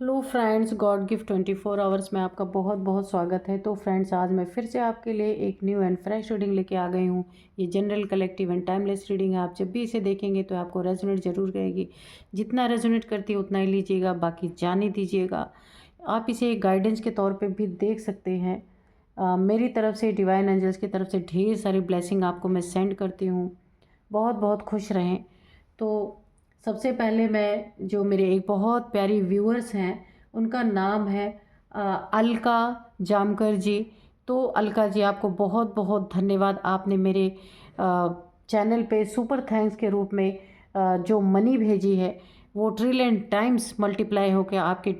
Hello friends, God gift 24 hours में आपका बहुत बहुत स्वागत है। तो फ्रेंड्स, आज मैं फिर से आपके लिए एक न्यू एंड फ्रेश रीडिंग लेके आ गई हूँ। ये general collective and timeless reading है। आप जब भी इसे देखेंगे तो आपको रेजोनेट जरूर करेगी। जितना रेजोनेट करती है उतना ही लीजिएगा, बाकी जाने दीजिएगा। आप इसे एक गाइडेंस के तौर पर भी देख सकते हैं। मेरी तरफ से, डिवाइन एंजल्स की तरफ से ढेर सारी ब्लेसिंग आपको मैं सेंड करती हूँ। बहुत बहुत खुश रहें। तो सबसे पहले मैं, जो मेरे एक बहुत प्यारी व्यूअर्स हैं, उनका नाम है अलका जामकर जी। तो अलका जी, आपको बहुत बहुत धन्यवाद। आपने मेरे चैनल पे सुपर थैंक्स के रूप में जो मनी भेजी है वो ट्रिलियन टाइम्स मल्टीप्लाई होकर आपके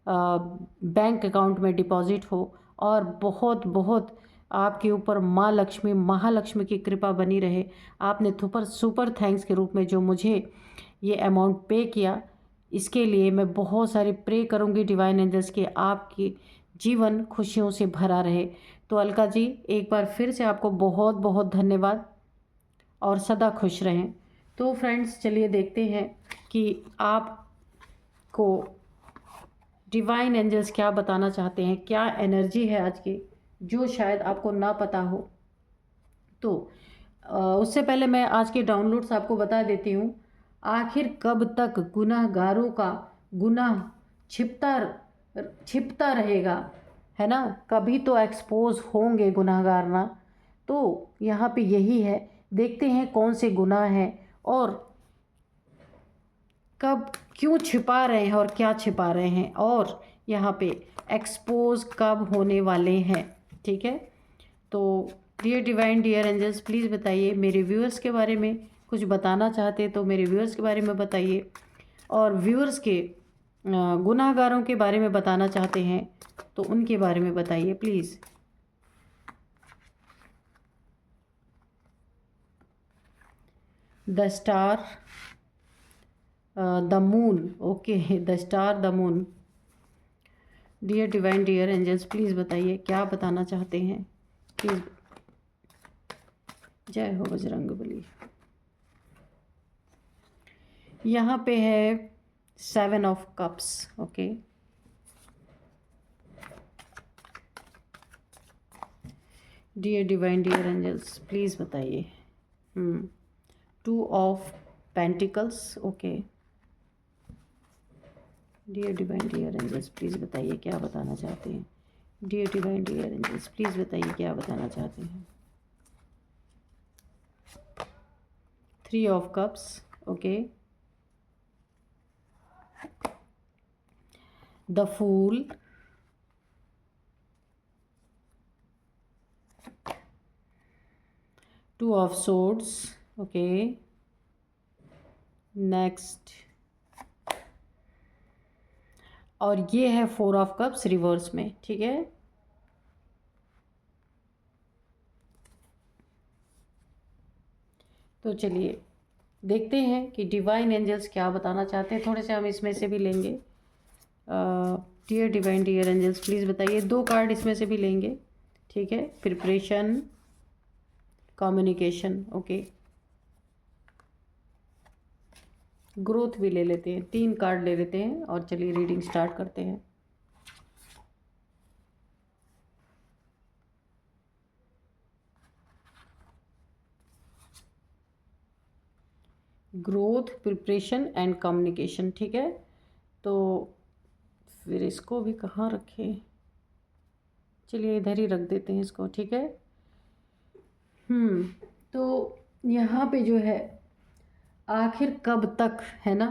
बैंक अकाउंट में डिपॉजिट हो। और बहुत बहुत आपके ऊपर माँ लक्ष्मी, महालक्ष्मी की कृपा बनी रहे। आपने सुपर सुपर थैंक्स के रूप में जो मुझे ये अमाउंट पे किया, इसके लिए मैं बहुत सारी प्रे करूँगी डिवाइन एंजल्स के आपकी जीवन खुशियों से भरा रहे। तो अलका जी, एक बार फिर से आपको बहुत बहुत धन्यवाद और सदा खुश रहें। तो फ्रेंड्स, चलिए देखते हैं कि आपको डिवाइन एंजल्स क्या बताना चाहते हैं, क्या एनर्जी है आज की जो शायद आपको ना पता हो। तो उससे पहले मैं आज के डाउनलोड्स आपको बता देती हूँ। आखिर कब तक गुनाहगारों का गुनाह छिपता छिपता रहेगा, है ना। कभी तो एक्सपोज होंगे गुनाहगार ना। तो यहाँ पे यही है, देखते हैं कौन से गुनाह हैं और कब, क्यों छिपा रहे हैं और क्या छिपा रहे हैं, और यहाँ पे एक्सपोज कब होने वाले हैं। ठीक है। तो dear divine, dear angels, please बताइए। मेरे व्यूअर्स के बारे में कुछ बताना चाहते हैं तो मेरे व्यूअर्स के बारे में बताइए। और व्यूअर्स के गुनाहगारों के बारे में बताना चाहते हैं तो उनके बारे में बताइए please. The star, the moon. Okay, the star, the moon. Dear divine, dear angels, please बताइए क्या बताना चाहते हैं प्लीज़। जय हो बजरंगबली। यहाँ पे है 7 of cups. Okay, dear divine, dear angels, please बताइए। 2 of pentacles. Okay, dear divine, dear angels, please बताइए क्या बताना चाहते हैं। Dear divine, dear angels, please बताइए क्या बताना चाहते हैं। 3 of cups. Okay, the fool. 2 of swords. Okay, next, और ये है 4 ऑफ कप्स रिवर्स में। ठीक है। तो चलिए देखते हैं कि डिवाइन एंजल्स क्या बताना चाहते हैं। थोड़े से हम इसमें से भी लेंगे। Dear divine, dear angels, please बताइए। 2 कार्ड इसमें से भी लेंगे। ठीक है। Preparation, communication. ओके, ग्रोथ भी ले लेते हैं। 3 कार्ड ले लेते हैं और चलिए रीडिंग स्टार्ट करते हैं। Growth, preparation and communication. ठीक है। तो फिर इसको भी कहाँ रखें, चलिए इधर ही रख देते हैं इसको। ठीक है। तो यहाँ पे जो है, आखिर कब तक, है ना,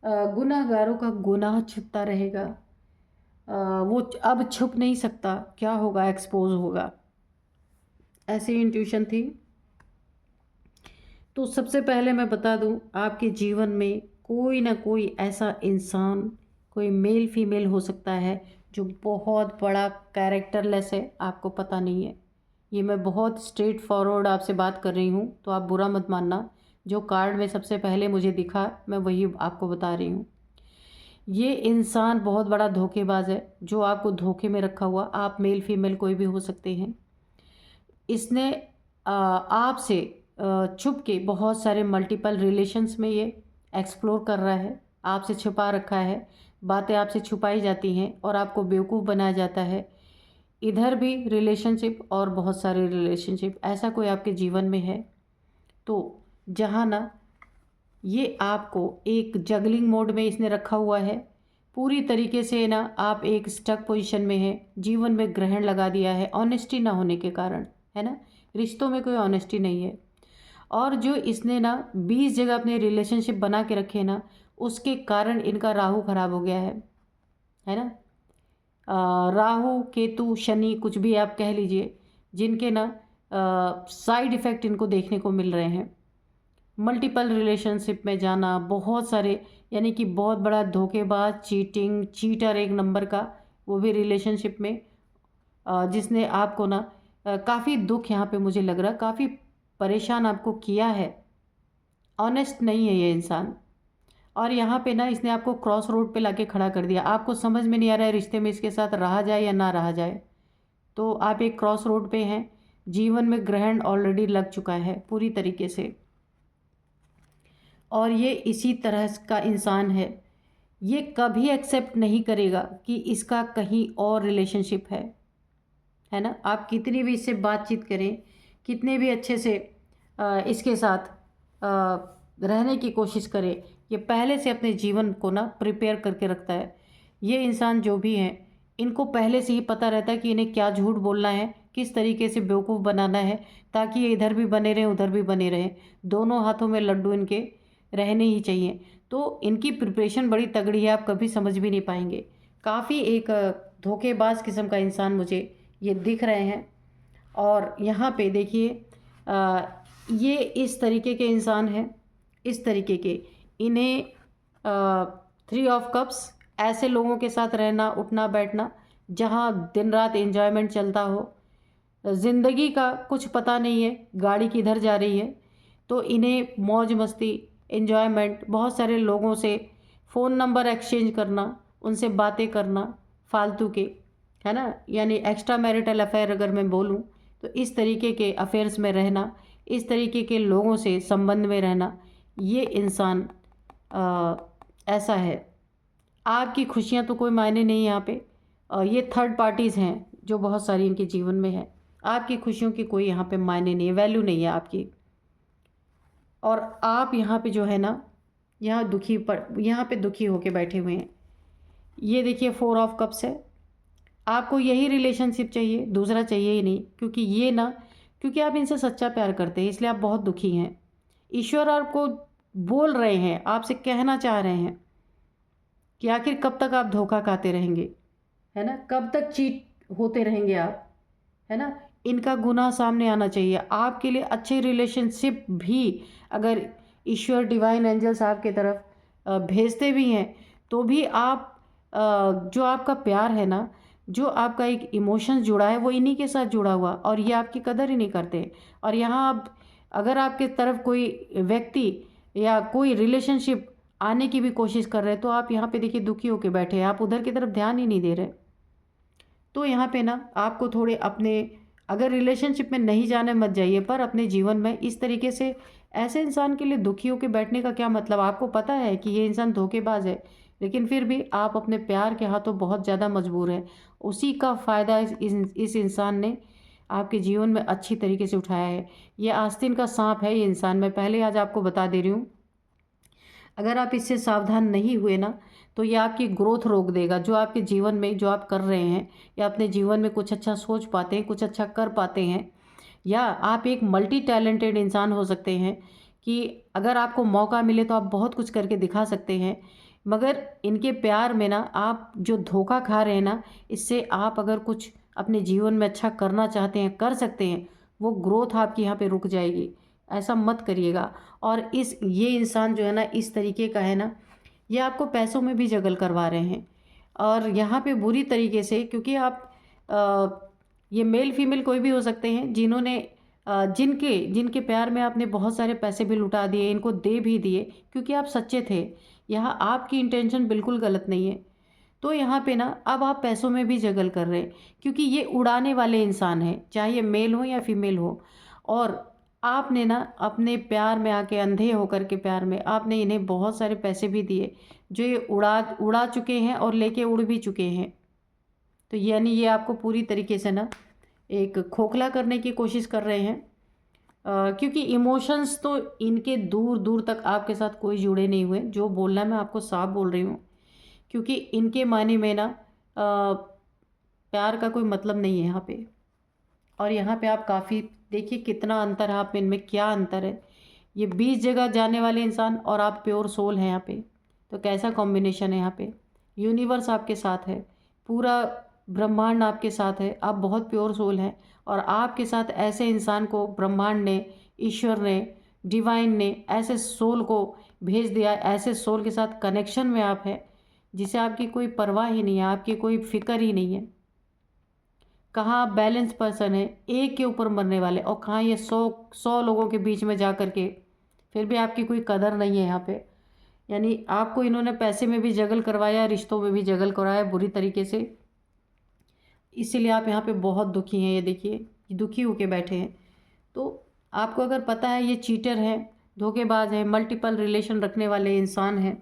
गुनाहगारों का गुनाह छिपता रहेगा। वो अब छुप नहीं सकता। क्या होगा, एक्सपोज होगा। ऐसी इंट्यूशन थी। तो सबसे पहले मैं बता दूं, आपके जीवन में कोई ना कोई ऐसा इंसान, कोई मेल फीमेल हो सकता है जो बहुत बड़ा कैरेक्टरलेस है, आपको पता नहीं है। ये मैं बहुत स्ट्रेट फॉरवर्ड आपसे बात कर रही हूँ, तो आप बुरा मत मानना। जो कार्ड में सबसे पहले मुझे दिखा, मैं वही आपको बता रही हूँ। ये इंसान बहुत बड़ा धोखेबाज है जो आपको धोखे में रखा हुआ। आप मेल फीमेल कोई भी हो सकते हैं। इसने आपसे छुप के बहुत सारे मल्टीपल रिलेशंस में ये एक्सप्लोर कर रहा है। आपसे छुपा रखा है, बातें आपसे छुपाई जाती हैं और आपको बेवकूफ़ बनाया जाता है। इधर भी रिलेशनशिप और बहुत सारे रिलेशनशिप, ऐसा कोई आपके जीवन में है तो जहाँ ना ये आपको एक जगलिंग मोड में इसने रखा हुआ है, पूरी तरीके से ना आप एक स्टक पोजीशन में हैं, जीवन में ग्रहण लगा दिया है ऑनेस्टी ना होने के कारण, है ना? रिश्तों में कोई ऑनेस्टी नहीं है। और जो इसने ना 20 जगह अपने रिलेशनशिप बना के रखे ना, उसके कारण इनका राहु खराब हो गया है ना? राहु केतु शनि कुछ भी आप कह लीजिए, जिनके ना साइड इफ़ेक्ट इनको देखने को मिल रहे हैं। मल्टीपल रिलेशनशिप में जाना, बहुत सारे, यानी कि बहुत बड़ा धोखेबाज, चीटिंग, चीटर एक नंबर का, वो भी रिलेशनशिप में, जिसने आपको ना काफ़ी दुख, यहाँ पे मुझे लग रहा काफ़ी परेशान आपको किया है। ऑनेस्ट नहीं है ये इंसान। और यहाँ पे ना इसने आपको क्रॉस रोड पे लाके खड़ा कर दिया। आपको समझ में नहीं आ रहा है रिश्ते में इसके साथ रहा जाए या ना रहा जाए। तो आप एक क्रॉस रोड पे हैं, जीवन में ग्रहण ऑलरेडी लग चुका है पूरी तरीके से। और ये इसी तरह का इंसान है, ये कभी एक्सेप्ट नहीं करेगा कि इसका कहीं और रिलेशनशिप है ना? आप कितनी भी इससे बातचीत करें, कितने भी अच्छे से इसके साथ रहने की कोशिश करें, ये पहले से अपने जीवन को ना प्रिपेयर करके रखता है। ये इंसान जो भी हैं, इनको पहले से ही पता रहता है कि इन्हें क्या झूठ बोलना है, किस तरीके से बेवकूफ़ बनाना है, ताकि ये इधर भी बने रहें उधर भी बने रहें। दोनों हाथों में लड्डू इनके रहने ही चाहिए। तो इनकी प्रिपरेशन बड़ी तगड़ी है, आप कभी समझ भी नहीं पाएंगे। काफ़ी एक धोखेबाज किस्म का इंसान मुझे ये दिख रहे हैं। और यहाँ पे देखिए, ये इस तरीके के इंसान हैं, इस तरीके के, इन्हें 3 ऑफ कप्स, ऐसे लोगों के साथ रहना, उठना बैठना, जहाँ दिन रात एंजॉयमेंट चलता हो, ज़िंदगी का कुछ पता नहीं है गाड़ी किधर जा रही है, तो इन्हें मौज मस्ती, एंजॉयमेंट, बहुत सारे लोगों से फ़ोन नंबर एक्सचेंज करना, उनसे बातें करना फालतू के, है ना? यानी एक्स्ट्रा मैरिटल अफेयर अगर मैं बोलूँ, तो इस तरीके के अफेयर्स में रहना, इस तरीके के लोगों से संबंध में रहना, ये इंसान ऐसा है। आपकी खुशियाँ तो कोई मायने नहीं यहाँ पे। ये थर्ड पार्टीज़ हैं जो बहुत सारी इनके जीवन में है। आपकी खुशियों की कोई यहाँ पे मायने नहीं है, वैल्यू नहीं है आपकी। और आप यहाँ पे जो है ना, यहाँ पे दुखी होके बैठे हुए हैं। ये देखिए 4 ऑफ कप्स है। आपको यही रिलेशनशिप चाहिए, दूसरा चाहिए ही नहीं, क्योंकि ये ना, क्योंकि आप इनसे सच्चा प्यार करते हैं, इसलिए आप बहुत दुखी हैं। ईश्वर आपको बोल रहे हैं, आपसे कहना चाह रहे हैं कि आखिर कब तक आप धोखा खाते रहेंगे, है ना? कब तक चीट होते रहेंगे आप, है ना? इनका गुनाह सामने आना चाहिए। आपके लिए अच्छे रिलेशनशिप भी अगर ईश्वर, डिवाइन एंजल्स आपके तरफ भेजते भी हैं, तो भी आप जो आपका प्यार है ना, जो आपका एक इमोशंस जुड़ा है, वो इन्हीं के साथ जुड़ा हुआ, और ये आपकी कदर ही नहीं करते। और यहाँ आप, अगर आपके तरफ कोई व्यक्ति या कोई रिलेशनशिप आने की भी कोशिश कर रहे हैं, तो आप यहाँ पे देखिए दुखी होकर बैठे हैं, आप उधर की तरफ ध्यान ही नहीं दे रहे। तो यहाँ पे ना आपको थोड़े अपने, अगर रिलेशनशिप में नहीं जाने मत जाइए, पर अपने जीवन में इस तरीके से ऐसे इंसान के लिए दुखी होकर बैठने का क्या मतलब? आपको पता है कि ये इंसान धोखेबाज है, लेकिन फिर भी आप अपने प्यार के हाथों बहुत ज़्यादा मजबूर हैं। उसी का फ़ायदा इस इंसान ने आपके जीवन में अच्छी तरीके से उठाया है। ये आस्तीन का सांप है ये इंसान, मैं पहले आज आपको बता दे रही हूँ। अगर आप इससे सावधान नहीं हुए ना, तो ये आपकी ग्रोथ रोक देगा। जो आपके जीवन में जो आप कर रहे हैं, या अपने जीवन में कुछ अच्छा सोच पाते हैं, कुछ अच्छा कर पाते हैं, या आप एक मल्टी टैलेंटेड इंसान हो सकते हैं कि अगर आपको मौका मिले तो आप बहुत कुछ करके दिखा सकते हैं। मगर इनके प्यार में ना आप जो धोखा खा रहे हैं ना, इससे आप अगर कुछ अपने जीवन में अच्छा करना चाहते हैं, कर सकते हैं, वो ग्रोथ आपकी यहाँ पे रुक जाएगी। ऐसा मत करिएगा। और ये इंसान जो है ना, इस तरीके का है ना, ये आपको पैसों में भी जगल करवा रहे हैं। और यहाँ पे बुरी तरीके से, क्योंकि आप ये मेल फीमेल कोई भी हो सकते हैं, जिन्होंने जिनके प्यार में आपने बहुत सारे पैसे भी लुटा दिए, इनको दे भी दिए, क्योंकि आप सच्चे थे। यहाँ आपकी इंटेंशन बिल्कुल गलत नहीं है। तो यहाँ पे ना अब आप पैसों में भी जगल कर रहे हैं, क्योंकि ये उड़ाने वाले इंसान हैं, चाहे ये मेल हो या फीमेल हो। और आपने ना अपने प्यार में आके, अंधे होकर के प्यार में आपने इन्हें बहुत सारे पैसे भी दिए, जो ये उड़ा उड़ा चुके हैं और लेके उड़ भी चुके हैं। तो यानी ये आपको पूरी तरीके से ना एक खोखला करने की कोशिश कर रहे हैं। क्योंकि इमोशंस तो इनके दूर दूर तक आपके साथ कोई जुड़े नहीं हुए। जो बोलना है मैं आपको साफ बोल रही हूँ, क्योंकि इनके मायने में ना प्यार का कोई मतलब नहीं है यहाँ पे। और यहाँ पे आप काफ़ी देखिए कितना अंतर है आप में, इनमें क्या अंतर है। ये 20 जगह जाने वाले इंसान और आप प्योर सोल हैं यहाँ पे। तो कैसा कॉम्बिनेशन है यहाँ पे। यूनिवर्स आपके साथ है, पूरा ब्रह्मांड आपके साथ है, आप बहुत प्योर सोल हैं। और आपके साथ ऐसे इंसान को ब्रह्मांड ने, ईश्वर ने, डिवाइन ने ऐसे सोल को भेज दिया, ऐसे सोल के साथ कनेक्शन में आप हैं जिसे आपकी कोई परवाह ही नहीं है, आपकी कोई फिक्र ही नहीं है। कहाँ आप बैलेंस पर्सन है, एक के ऊपर मरने वाले, और कहाँ ये 100 लोगों के बीच में जा कर के फिर भी आपकी कोई कदर नहीं है यहाँ पे। यानी आपको इन्होंने पैसे में भी जगल करवाया, रिश्तों में भी जगल करवाया बुरी तरीके से। इसीलिए आप यहाँ पे बहुत दुखी हैं। ये देखिए, ये दुखी होके बैठे हैं। तो आपको अगर पता है ये चीटर है, धोखेबाज है, मल्टीपल रिलेशन रखने वाले इंसान हैं,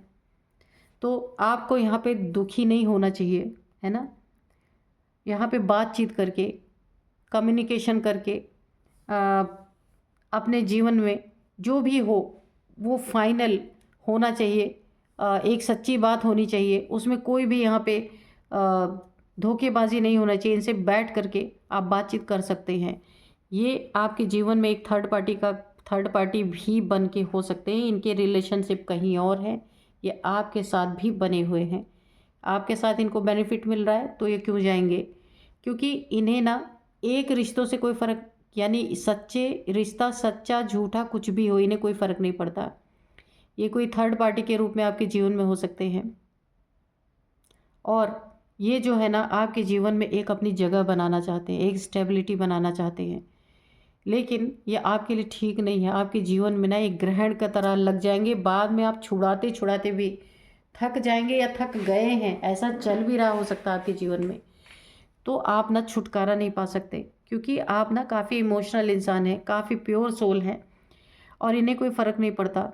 तो आपको यहाँ पे दुखी नहीं होना चाहिए, है ना। यहाँ पे बातचीत करके, कम्युनिकेशन करके अपने जीवन में जो भी हो वो फाइनल होना चाहिए। एक सच्ची बात होनी चाहिए, उसमें कोई भी यहाँ पे धोखेबाजी नहीं होना चाहिए। इनसे बैठ करके आप बातचीत कर सकते हैं। ये आपके जीवन में एक थर्ड पार्टी भी बन के हो सकते हैं। इनके रिलेशनशिप कहीं और है, ये आपके साथ भी बने हुए हैं। आपके साथ इनको बेनिफिट मिल रहा है तो ये क्यों जाएंगे। क्योंकि इन्हें ना एक रिश्तों से कोई फ़र्क, यानी सच्चे रिश्ता, सच्चा झूठा कुछ भी हो, इन्हें कोई फ़र्क नहीं पड़ता। ये कोई थर्ड पार्टी के रूप में आपके जीवन में हो सकते हैं। और ये जो है ना आपके जीवन में एक अपनी जगह बनाना चाहते हैं, एक स्टेबिलिटी बनाना चाहते हैं। लेकिन ये आपके लिए ठीक नहीं है। आपके जीवन में ना एक ग्रहण की तरह लग जाएंगे, बाद में आप छुड़ाते छुड़ाते भी थक जाएंगे या थक गए हैं, ऐसा चल भी रहा हो सकता है आपके जीवन में। तो आप ना छुटकारा नहीं पा सकते, क्योंकि आप ना काफ़ी इमोशनल इंसान हैं, काफ़ी प्योर सोल हैं, और इन्हें कोई फ़र्क नहीं पड़ता।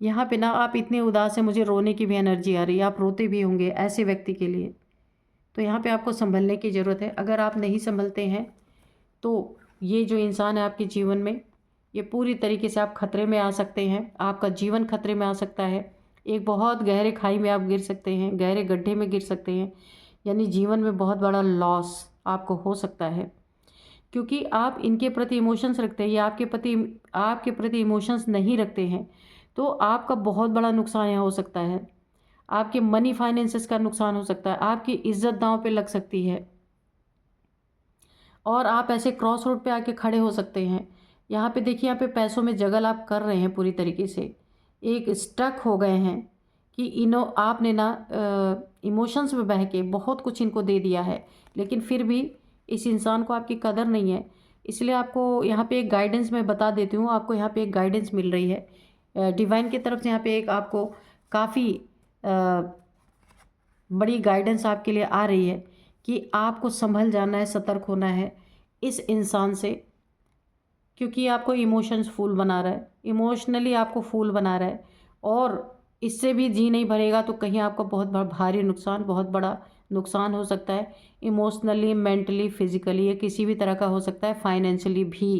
यहाँ पे ना आप इतने उदास हैं, मुझे रोने की भी एनर्जी आ रही है। आप रोते भी होंगे ऐसे व्यक्ति के लिए। तो यहाँ पे आपको संभलने की ज़रूरत है। अगर आप नहीं संभलते हैं तो ये जो इंसान है आपके जीवन में, ये पूरी तरीके से आप खतरे में आ सकते हैं। आपका जीवन खतरे में आ सकता है। एक बहुत गहरे खाई में आप गिर सकते हैं, गहरे गड्ढे में गिर सकते हैं। यानी जीवन में बहुत बड़ा लॉस आपको हो सकता है, क्योंकि आप इनके प्रति इमोशंस रखते हैं। ये आपके प्रति इमोशंस नहीं रखते हैं, तो आपका बहुत बड़ा नुकसान यहाँ हो सकता है। आपके मनी फाइनेंसेस का नुकसान हो सकता है, आपकी इज्जत दांव पे लग सकती है, और आप ऐसे क्रॉस रोड पे आके खड़े हो सकते हैं। यहाँ पे देखिए, यहाँ पे पैसों में जगल आप कर रहे हैं पूरी तरीके से, एक स्टक हो गए हैं कि आपने ना इमोशंस में बह के बहुत कुछ इनको दे दिया है, लेकिन फिर भी इस इंसान को आपकी कदर नहीं है। इसलिए आपको यहाँ पे एक गाइडेंस मैं बता देती हूँ। आपको यहाँ पे एक गाइडेंस मिल रही है डिवाइन की तरफ से। यहाँ पे एक आपको काफ़ी बड़ी गाइडेंस आपके लिए आ रही है कि आपको संभल जाना है, सतर्क होना है इस इंसान से, क्योंकि आपको इमोशंस फूल बना रहा है, इमोशनली आपको फूल बना रहा है। और इससे भी जी नहीं भरेगा तो कहीं आपका बहुत भारी नुकसान, बहुत बड़ा नुकसान हो सकता है। इमोशनली, मेंटली, फिजिकली, ये किसी भी तरह का हो सकता है, फाइनेंशियली भी,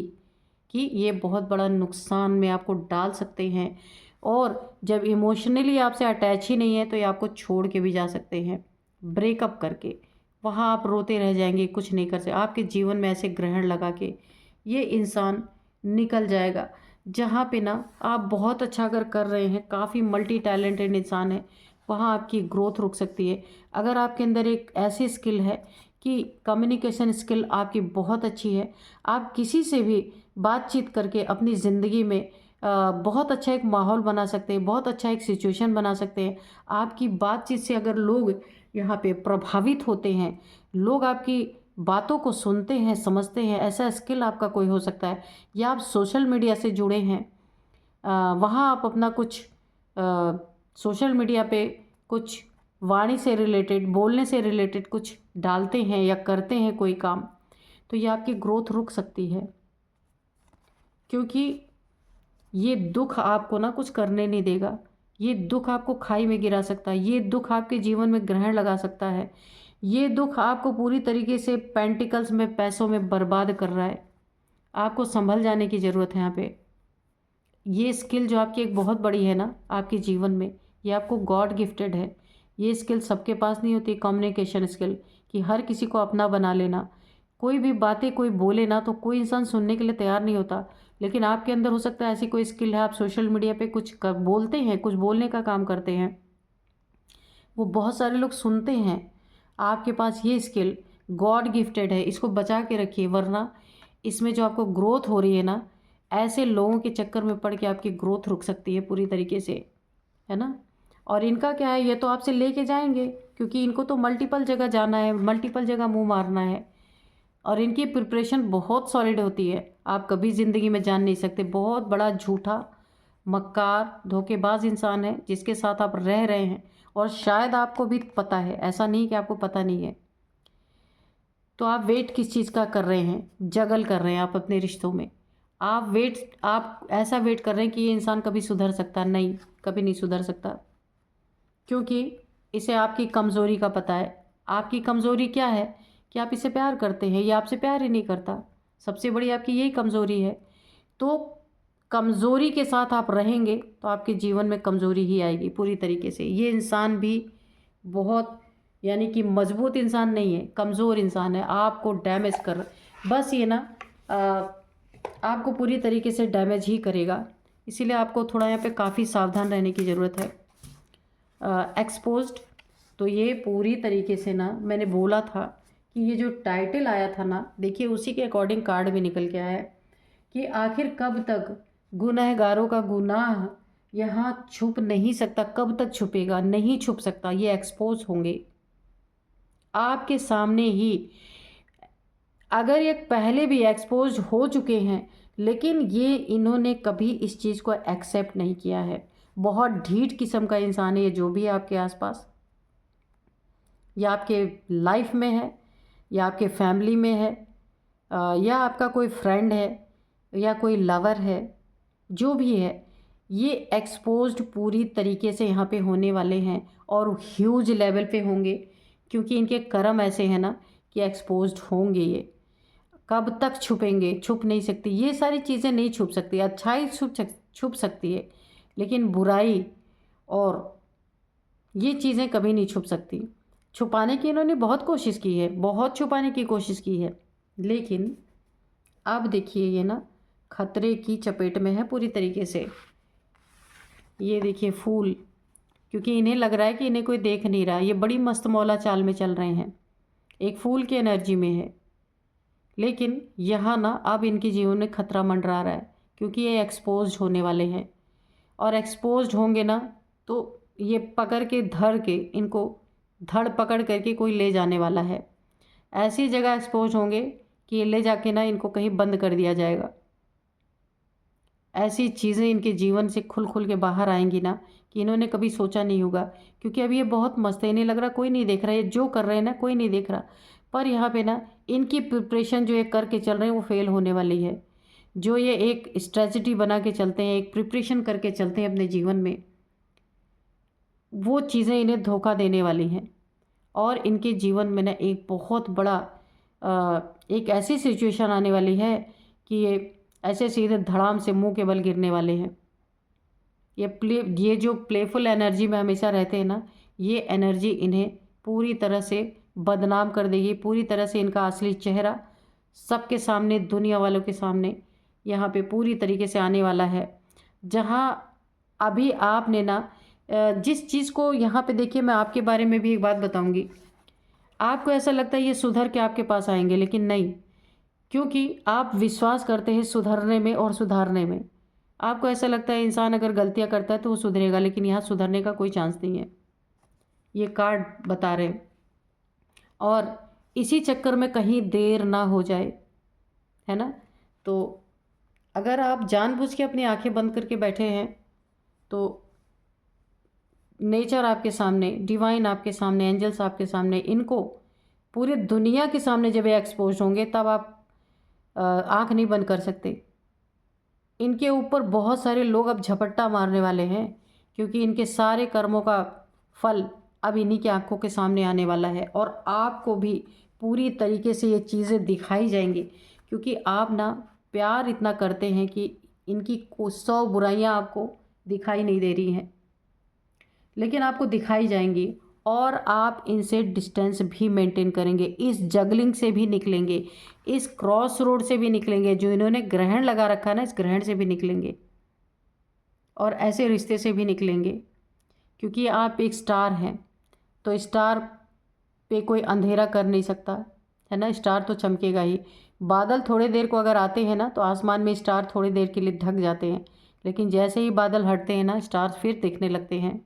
कि ये बहुत बड़ा नुकसान में आपको डाल सकते हैं। और जब इमोशनली आपसे अटैच ही नहीं है तो ये आपको छोड़ के भी जा सकते हैं, ब्रेकअप करके। वहाँ आप रोते रह जाएंगे, कुछ नहीं कर सकते। आपके जीवन में ऐसे ग्रहण लगा के ये इंसान निकल जाएगा। जहाँ पे ना आप बहुत अच्छा अगर कर रहे हैं, काफ़ी मल्टी टैलेंटेड इंसान है, वहाँ आपकी ग्रोथ रुक सकती है। अगर आपके अंदर एक ऐसी स्किल है कि कम्युनिकेशन स्किल आपकी बहुत अच्छी है, आप किसी से भी बातचीत करके अपनी ज़िंदगी में बहुत अच्छा एक माहौल बना सकते हैं, बहुत अच्छा एक सिचुएशन बना सकते हैं। आपकी बातचीत से अगर लोग यहाँ पे प्रभावित होते हैं, लोग आपकी बातों को सुनते हैं, समझते हैं, ऐसा स्किल आपका कोई हो सकता है। या आप सोशल मीडिया से जुड़े हैं, वहाँ आप अपना कुछ सोशल मीडिया पे कुछ वाणी से रिलेटेड, बोलने से रिलेटेड कुछ डालते हैं या करते हैं कोई काम, तो ये आपकी ग्रोथ रुक सकती है। क्योंकि ये दुख आपको ना कुछ करने नहीं देगा। ये दुख आपको खाई में गिरा सकता है, ये दुख आपके जीवन में ग्रहण लगा सकता है, ये दुख आपको पूरी तरीके से पेंटिकल्स में, पैसों में बर्बाद कर रहा है। आपको संभल जाने की ज़रूरत है यहाँ पे। ये स्किल जो आपकी एक बहुत बड़ी है ना आपके जीवन में, ये आपको गॉड गिफ्टेड है। ये स्किल सबके पास नहीं होती, कम्युनिकेशन स्किल, कि हर किसी को अपना बना लेना। कोई भी बातें कोई बोले ना तो कोई इंसान सुनने के लिए तैयार नहीं होता, लेकिन आपके अंदर हो सकता है ऐसी कोई स्किल है, आप सोशल मीडिया पे कुछ बोलते हैं, कुछ बोलने का काम करते हैं, वो बहुत सारे लोग सुनते हैं। आपके पास ये स्किल गॉड गिफ्टेड है, इसको बचा के रखिए, वरना इसमें जो आपको ग्रोथ हो रही है ना, ऐसे लोगों के चक्कर में पड़ के आपकी ग्रोथ रुक सकती है पूरी तरीके से, है ना। और इनका क्या है, ये तो आपसे लेके जाएंगे, क्योंकि इनको तो मल्टीपल जगह जाना है, मल्टीपल जगह मुंह मारना है, और इनकी प्रिपरेशन बहुत सॉलिड होती है। आप कभी ज़िंदगी में जान नहीं सकते, बहुत बड़ा झूठा, मक्कार, धोखेबाज इंसान है जिसके साथ आप रह रहे हैं, और शायद आपको भी पता है, ऐसा नहीं कि आपको पता नहीं है। तो आप वेट किस चीज़ का कर रहे हैं, जगल कर रहे हैं आप अपने रिश्तों में। आप ऐसा वेट कर रहे हैं कि ये इंसान कभी सुधर सकता नहीं, कभी नहीं सुधर सकता, क्योंकि इसे आपकी कमज़ोरी का पता है। आपकी कमज़ोरी क्या है कि आप इसे प्यार करते हैं, ये आपसे प्यार ही नहीं करता। सबसे बड़ी आपकी यही कमज़ोरी है। तो कमज़ोरी के साथ आप रहेंगे तो आपके जीवन में कमज़ोरी ही आएगी पूरी तरीके से। ये इंसान भी बहुत, यानी कि मजबूत इंसान नहीं है, कमज़ोर इंसान है, आपको डैमेज कर, बस ये ना आपको पूरी तरीके से डैमेज ही करेगा। इसीलिए आपको थोड़ा यहाँ पे काफ़ी सावधान रहने की ज़रूरत है। एक्सपोज्ड, तो ये पूरी तरीके से ना, मैंने बोला था कि ये जो टाइटल आया था ना, देखिए उसी के अकॉर्डिंग कार्ड भी निकल के आया है कि आखिर कब तक गुनहगारों का गुनाह यहाँ छुप नहीं सकता, कब तक छुपेगा, नहीं छुप सकता, ये एक्सपोज होंगे आपके सामने ही। अगर ये पहले भी एक्सपोज हो चुके हैं, लेकिन ये इन्होंने कभी इस चीज़ को एक्सेप्ट नहीं किया है। बहुत ढीठ किस्म का इंसान है ये, जो भी है आपके आसपास, या आपके लाइफ में है, या आपके फैमिली में है, या आपका कोई फ्रेंड है, या कोई लवर है, जो भी है, ये एक्सपोज्ड पूरी तरीके से यहाँ पे होने वाले हैं, और ह्यूज लेवल पे होंगे, क्योंकि इनके कर्म ऐसे हैं ना कि एक्सपोज्ड होंगे ये। कब तक छुपेंगे, छुप नहीं सकती ये सारी चीज़ें, नहीं छुप सकती। अच्छाई छुप सकती है, लेकिन बुराई और ये चीज़ें कभी नहीं छुप सकती। छुपाने की इन्होंने बहुत कोशिश की है, बहुत छुपाने की कोशिश की है, लेकिन अब देखिए ये ना खतरे की चपेट में है पूरी तरीके से। ये देखिए फूल, क्योंकि इन्हें लग रहा है कि इन्हें कोई देख नहीं रहा, ये बड़ी मस्त मौला चाल में चल रहे हैं, एक फूल की एनर्जी में है। लेकिन यहाँ ना अब इनके जीवन में खतरा मंडरा रहा है, क्योंकि ये एक्सपोज होने वाले हैं, और एक्सपोज होंगे ना तो ये पकड़ के धर के, इनको धड़ पकड़ करके कोई ले जाने वाला है। ऐसी जगह एक्सपोज होंगे कि ये ले जाके ना इनको कहीं बंद कर दिया जाएगा। ऐसी चीज़ें इनके जीवन से खुल खुल के बाहर आएंगी ना कि इन्होंने कभी सोचा नहीं होगा, क्योंकि अभी ये बहुत मस्त है, इन्हें लग रहा कोई नहीं देख रहा, ये जो कर रहे हैं ना कोई नहीं देख रहा। पर यहाँ पे ना इनकी प्रिपरेशन जो ये करके चल रहे हैं वो फेल होने वाली है। जो ये एक स्ट्रेटजी बना के चलते हैं, एक प्रिपरेशन करके चलते हैं अपने जीवन में, वो चीज़ें इन्हें धोखा देने वाली हैं, और इनके जीवन में ना एक बहुत बड़ा एक ऐसी सिचुएशन आने वाली है कि ये ऐसे सीधे धड़ाम से मुंह के बल गिरने वाले हैं। ये जो प्लेफुल एनर्जी में हमेशा रहते हैं ना, ये एनर्जी इन्हें पूरी तरह से बदनाम कर देगी, पूरी तरह से इनका असली चेहरा सबके सामने, दुनिया वालों के सामने यहाँ पे पूरी तरीके से आने वाला है। जहाँ अभी आपने ना जिस चीज़ को यहाँ पे देखिए, मैं आपके बारे में भी एक बात बताऊँगी। आपको ऐसा लगता है ये सुधर के आपके पास आएंगे, लेकिन नहीं, क्योंकि आप विश्वास करते हैं सुधरने में और सुधारने में। आपको ऐसा लगता है इंसान अगर गलतियां करता है तो वो सुधरेगा, लेकिन यहाँ सुधरने का कोई चांस नहीं है, ये कार्ड बता रहे हैं। और इसी चक्कर में कहीं देर ना हो जाए, है ना। तो अगर आप जानबूझ के अपनी आंखें बंद करके बैठे हैं, तो नेचर आपके सामने, डिवाइन आपके सामने, एंजल्स आपके सामने, इनको पूरी दुनिया के सामने जब ये एक्सपोज होंगे, तब आप आंख नहीं बंद कर सकते। इनके ऊपर बहुत सारे लोग अब झपट्टा मारने वाले हैं, क्योंकि इनके सारे कर्मों का फल अब इन्हीं की आंखों के सामने आने वाला है। और आपको भी पूरी तरीके से ये चीज़ें दिखाई जाएंगी, क्योंकि आप ना प्यार इतना करते हैं कि इनकी 100 बुराइयां आपको दिखाई नहीं दे रही हैं, लेकिन आपको दिखाई जाएंगी। और आप इनसे डिस्टेंस भी मेंटेन करेंगे, इस जगलिंग से भी निकलेंगे, इस क्रॉस रोड से भी निकलेंगे, जो इन्होंने ग्रहण लगा रखा है ना, इस ग्रहण से भी निकलेंगे और ऐसे रिश्ते से भी निकलेंगे। क्योंकि आप एक स्टार हैं, तो स्टार पे कोई अंधेरा कर नहीं सकता है ना, स्टार तो चमकेगा ही। बादल थोड़ी देर को अगर आते हैं ना, तो आसमान में स्टार थोड़ी देर के लिए ढक जाते हैं, लेकिन जैसे ही बादल हटते हैं ना, स्टार फिर दिखने लगते हैं।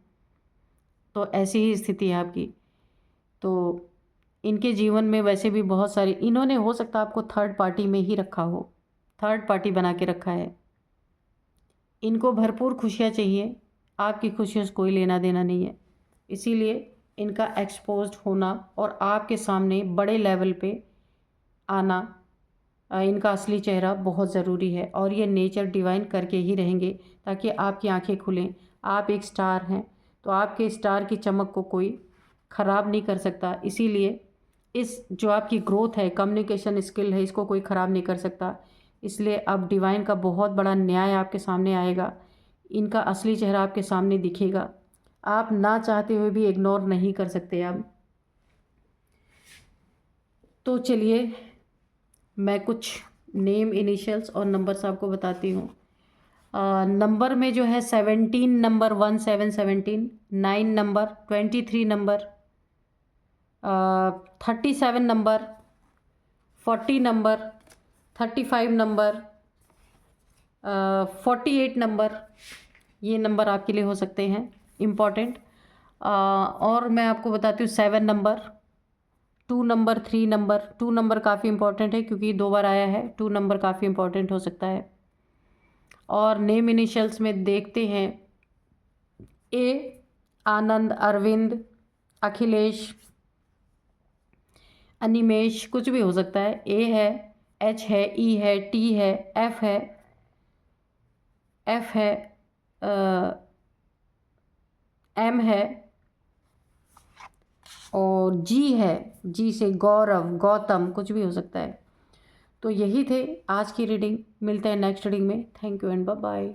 तो ऐसी ही स्थिति है आपकी। तो इनके जीवन में वैसे भी बहुत सारी, इन्होंने हो सकता है आपको थर्ड पार्टी में ही रखा हो, थर्ड पार्टी बना के रखा है। इनको भरपूर खुशियाँ चाहिए, आपकी खुशियों से कोई लेना देना नहीं है। इसीलिए इनका एक्सपोज्ड होना और आपके सामने बड़े लेवल पे आना, इनका असली चेहरा बहुत ज़रूरी है। और ये नेचर डिवाइन करके ही रहेंगे, ताकि आपकी आंखें खुलें। आप एक स्टार हैं, तो आपके स्टार की चमक को कोई ख़राब नहीं कर सकता। इसीलिए इस जो आपकी ग्रोथ है, कम्युनिकेशन स्किल है, इसको कोई ख़राब नहीं कर सकता। इसलिए अब डिवाइन का बहुत बड़ा न्याय आपके सामने आएगा, इनका असली चेहरा आपके सामने दिखेगा। आप ना चाहते हुए भी इग्नोर नहीं कर सकते अब। तो चलिए मैं कुछ नेम, इनिशियल्स और नंबर्स आपको बताती हूँ। नंबर में जो है 17 number, 1717, 9 number, 23 number, 37 number, 40 number, 35 number, 48 number, ये नंबर आपके लिए हो सकते हैं इम्पॉर्टेंट। और मैं आपको बताती हूँ 7 नंबर, 2 नंबर, 3 नंबर। 2 नंबर काफ़ी इंपॉर्टेंट है, क्योंकि 2 बार आया है। 2 नंबर काफ़ी इंपॉर्टेंट हो सकता है। और नेम इनिशियल्स में देखते हैं, ए आनंद, अरविंद, अखिलेश, अनिमेश, कुछ भी हो सकता है। ए है, एच है, ई है, टी है, एफ है, एफ है, एम है और जी है। जी से गौरव, गौतम, कुछ भी हो सकता है। तो यही थे आज की रीडिंग। मिलते हैं नेक्स्ट रीडिंग में। Thank you and bye bye.